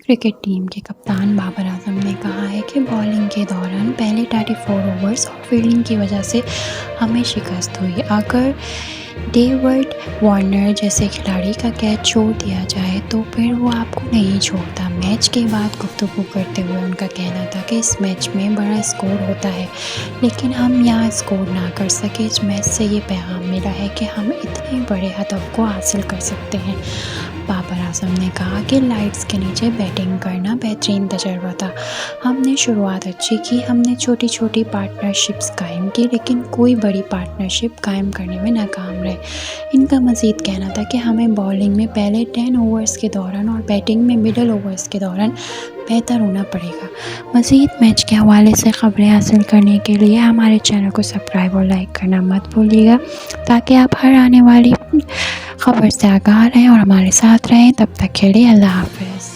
Cricket team के कप्तान बाबर आजम ने कहा है कि बॉलिंग के दौरान पहले 34 ओवर्स और फील्डिंग की वजह से हमें शिकस्त हुई। अगर डेविड वार्नर जैसे खिलाड़ी का कैच छोड़ दिया जाए तो फिर वो आपको नहीं छोड़ता। मैच के बाद गुफ्तगू करते हुए उनका कहना था कि इस मैच में बड़ा स्कोर होता है, लेकिन हम यहाँ स्कोर ना कर सके। इस मैच से ये पैगाम मिला है कि हम इतने बड़े हदफ को हासिल कर सकते हैं। बाबर आजम ने कहा कि लाइट्स के नीचे बैटिंग करना बेहतरीन तजर्बा था। हमने शुरुआत अच्छी की, हमने छोटी छोटी पार्टनरशिप्स कायम की, लेकिन कोई बड़ी पार्टनरशिप कायम करने में नाकाम रहे। इनका मज़ीद कहना था कि हमें बॉलिंग में पहले 10 ओवर्स के दौरान और बैटिंग में मिडल ओवर्स के दौरान बेहतर होना पड़ेगा। मज़ीद मैच के हवाले से ख़बरें हासिल करने के लिए हमारे चैनल को सब्सक्राइब और लाइक करना मत भूलिएगा, ताकि आप हर आने वाली ख़बर से आगाह रहें और हमारे साथ रहें। तब तक के लिए अल्लाह हाफ़िज़।